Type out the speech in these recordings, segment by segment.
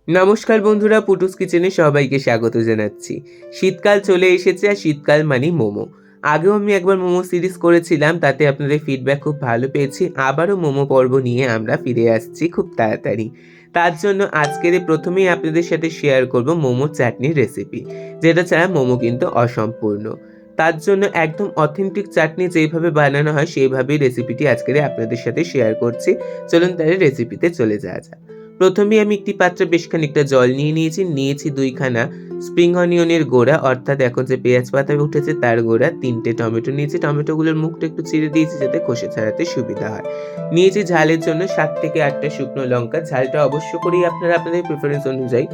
নমস্কার বন্ধুরা, পুটুস কিচেনে সবাইকে স্বাগত জানাচ্ছি। শীতকাল চলে এসেছে আর শীতকাল মানেই মোমো। আগেও আমি একবার মোমো সিরিজ করেছিলাম, তাতে আপনাদের ফিডব্যাক খুব ভালো পেয়েছি। আবারও মোমো পর্ব নিয়ে আমরা ফিরে আসছি খুব তাড়াতাড়ি। তার জন্য আজকের প্রথমেই আপনাদের সাথে শেয়ার করব মোমো চাটনির রেসিপি, যেটা ছাড়া মোমো কিন্তু অসম্পূর্ণ। তার জন্য একদম অথেন্টিক চাটনি যেইভাবে বানানো হয় সেইভাবেই রেসিপিটি আজকের আপনাদের সাথে শেয়ার করছি। চলুন তাহলে রেসিপিতে চলে যাওয়া যাক। প্রথমে আমি একটি পাত্রে বেশ খানিকটা জল নিয়েছি 2 খানা স্প্রিং অনিয়নের গোড়া, অর্থাৎ এখন যে পেঁয়াজ পাতা উঠেছে তার গোড়া, 3টে টমেটো নিয়েছি। টমেটোগুলোর মুখটা একটু চিড়ে দিয়েছি যাতে খোসা ছাড়াতে সুবিধা হয়। নিয়েছি ঝালের জন্য 7 থেকে 8টা শুকনো লঙ্কা। ঝালটা অবশ্য করেই আপনারা আপনাদের প্রেফারেন্স অনুযায়ী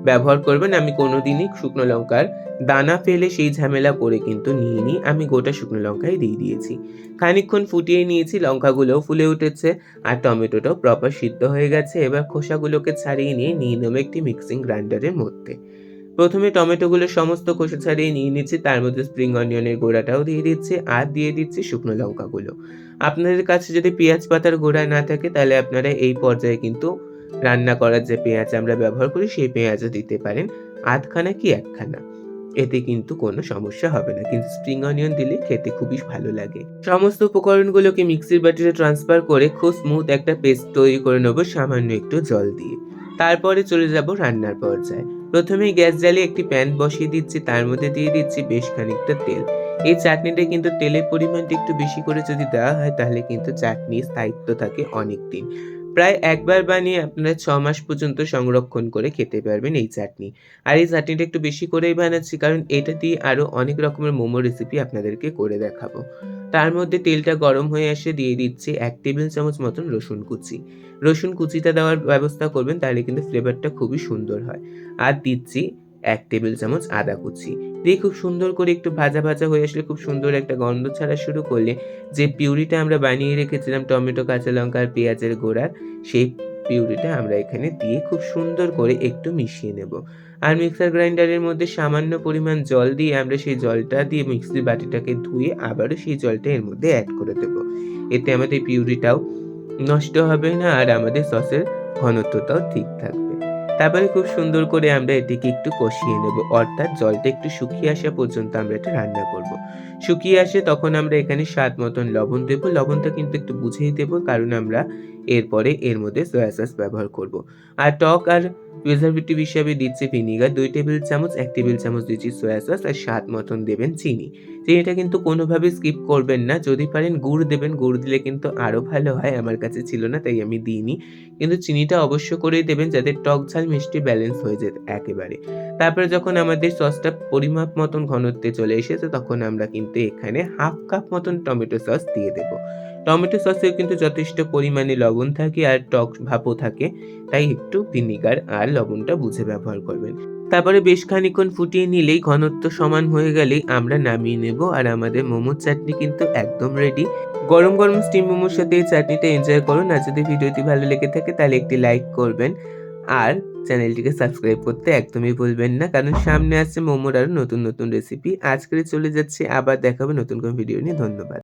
ব্যবহার করবেন। আমি কোনোদিনই শুকনো লঙ্কার দানা ফেলে সেই ঝামেলা করে কিন্তু নিইনি। আমি গোটা শুকনো লঙ্কাই দিয়ে দিয়েছি। খানিকক্ষণ ফুটিয়ে নিয়েছি, লঙ্কাগুলোও ফুলে উঠেছে আর টমেটোটাও প্রপার সিদ্ধ হয়ে গেছে। এবার খোসাগুলোকে ছাড়িয়ে নিয়ে নেবো একটি মিক্সিং গ্রাইন্ডারের মধ্যে। প্রথমে টমেটোগুলো সমস্ত খোসা ছাড়িয়ে নিয়ে নিচ্ছি, তার মধ্যে স্প্রিং অনিয়নের গোড়াটাও দিয়ে দিচ্ছি আর দিয়ে দিচ্ছি শুকনো লঙ্কাগুলো। আপনাদের কাছে যদি পেঁয়াজ পাতার গোড়া না থাকে তাহলে আপনারা এই পর্যায়ে কিন্তু রান্না করার যে পেঁয়াজ আমরা ব্যবহার করি সেই পেঁয়াজও দিতে পারেন, আধখানা কি একখানা। এতে কিন্তু কোনো সমস্যা হবে না, কিন্তু স্প্রিং অনিয়ন দিলে খেতে খুবই ভালো লাগে। সমস্ত উপকরণগুলোকে মিক্সির বাটিতে ট্রান্সফার করে খুব স্মুথ একটা পেস্ট তৈরি করে নেবো সামান্য একটু জল দিয়ে। তারপরে চলে যাব রান্নার পর্যায়ে। প্রথমেই গ্যাস জ্বালিয়ে একটি প্যান বসিয়ে দিচ্ছি, তার মধ্যে দিয়ে দিচ্ছি বেশ খানিকটা তেল। এই চাটনিটা কিন্তু তেলের পরিমাণটা একটু বেশি করে যদি দেওয়া হয় তাহলে কিন্তু চাটনির স্থায়িত্ব থাকে অনেক দিন। প্রায় একবার বানিয়ে আপনারা 6 মাস পর্যন্ত সংরক্ষণ করে খেতে পারবেন এই চাটনি। আর এই চাটনিটা একটু বেশি করেই বানাচ্ছি কারণ এটা দিয়ে আরও অনেক রকমের মোমো রেসিপি আপনাদেরকে করে দেখাবো। তার মধ্যে তেলটা গরম হয়ে আসে দিয়ে দিচ্ছি 1 টেবিল চামচ মতন রসুন কুচি। রসুন কুচিটা দেওয়ার ব্যবস্থা করবেন, তাহলে কিন্তু ফ্লেভারটা খুবই সুন্দর হয়। আর দিচ্ছি 1 টেবিল চামচ আদা কুচি। দিয়ে খুব সুন্দর করে একটু ভাজা হয়ে আসলে, খুব সুন্দর একটা গন্ধ ছাড়া শুরু করলে, যে পিউরিটা আমরা বানিয়ে রেখেছিলাম টমেটো, কাঁচা লঙ্কা আর পেঁয়াজের গোড়ার, সেই পিউরিটা আমরা এখানে দিয়ে খুব সুন্দর করে একটু মিশিয়ে নেব। আর মিক্সার গ্রাইন্ডারের মধ্যে সামান্য পরিমাণ জল দিয়ে আমরা সেই জলটা দিয়ে মিক্সির বাটিটাকে ধুয়ে আবারও সেই জলটা এর মধ্যে অ্যাড করে দেব। এতে আমাদের পিউরিটাও নষ্ট হবে না আর আমাদের সসের ঘনত্বটাও ঠিক থাকবে। তারপরে খুব সুন্দর করে আমরা এটিকে একটু কষিয়ে নেব, অর্থাৎ জলটা একটু শুকিয়ে আসা পর্যন্ত আমরা এটা রান্না করব। শুকিয়ে আসে তখন আমরা এখানে স্বাদ মতন লবণ দেব। লবণটা কিন্তু একটু বুঝেই দেব, কারণ আমরা এরপরে এর মধ্যে সয়া সস ব্যবহার করব। আর টক আর প্রিজারভেটিভ হিসাবে দিচ্ছি ভিনিগার 2 টেবিল চামচ, 1 টেবিল চামচ দিচ্ছি সয়া সস আর স্বাদ মতন দেবেন চিনি। চিনিটা কিন্তু কোনোভাবেই স্কিপ করবেন না। যদি পারেন গুড় দেবেন, গুড় দিলে কিন্তু আরও ভালো হয়। আমার কাছে ছিল না তাই আমি দিইনি। কিন্তু চিনিটা অবশ্য করেই দেবেন যাতে টক ঝাল মিষ্টি ব্যালেন্স হয়ে যায় একেবারে। তারপরে যখন আমাদের সসটা পরিমাপ মতন ঘনত্বে চলে এসেছে তখন আমরা কিন্তু এখানে 1/2 কাপ মতন টমেটো সস দিয়ে দেব। টমেটো সসেও কিন্তু যথেষ্ট পরিমাণে লবণ থাকে আর টক ভাবও থাকে, তাই একটু ভিনিগার আর লবণটা বুঝে ব্যবহার করবেন। তারপরে বেশ খানিকক্ষণ ফুটিয়ে নিলেই, ঘনত্ব সমান হয়ে গেলেই আমরা নামিয়ে নেব আর আমাদের মোমোর চাটনি কিন্তু একদম রেডি। গরম গরম স্টিম মোমোর সাথে এই চাটনিটা এনজয় করুন। আর যদি ভিডিওটি ভালো লেগে থাকে তাহলে একটি লাইক করবেন আর চ্যানেলটিকে সাবস্ক্রাইব করতে একদমই ভুলবেন না, কারণ সামনে আসছে মোমোর আরও নতুন রেসিপি। আজকে চলে যাচ্ছি, আবার দেখা হবে নতুন কোনো ভিডিও নিয়ে। ধন্যবাদ।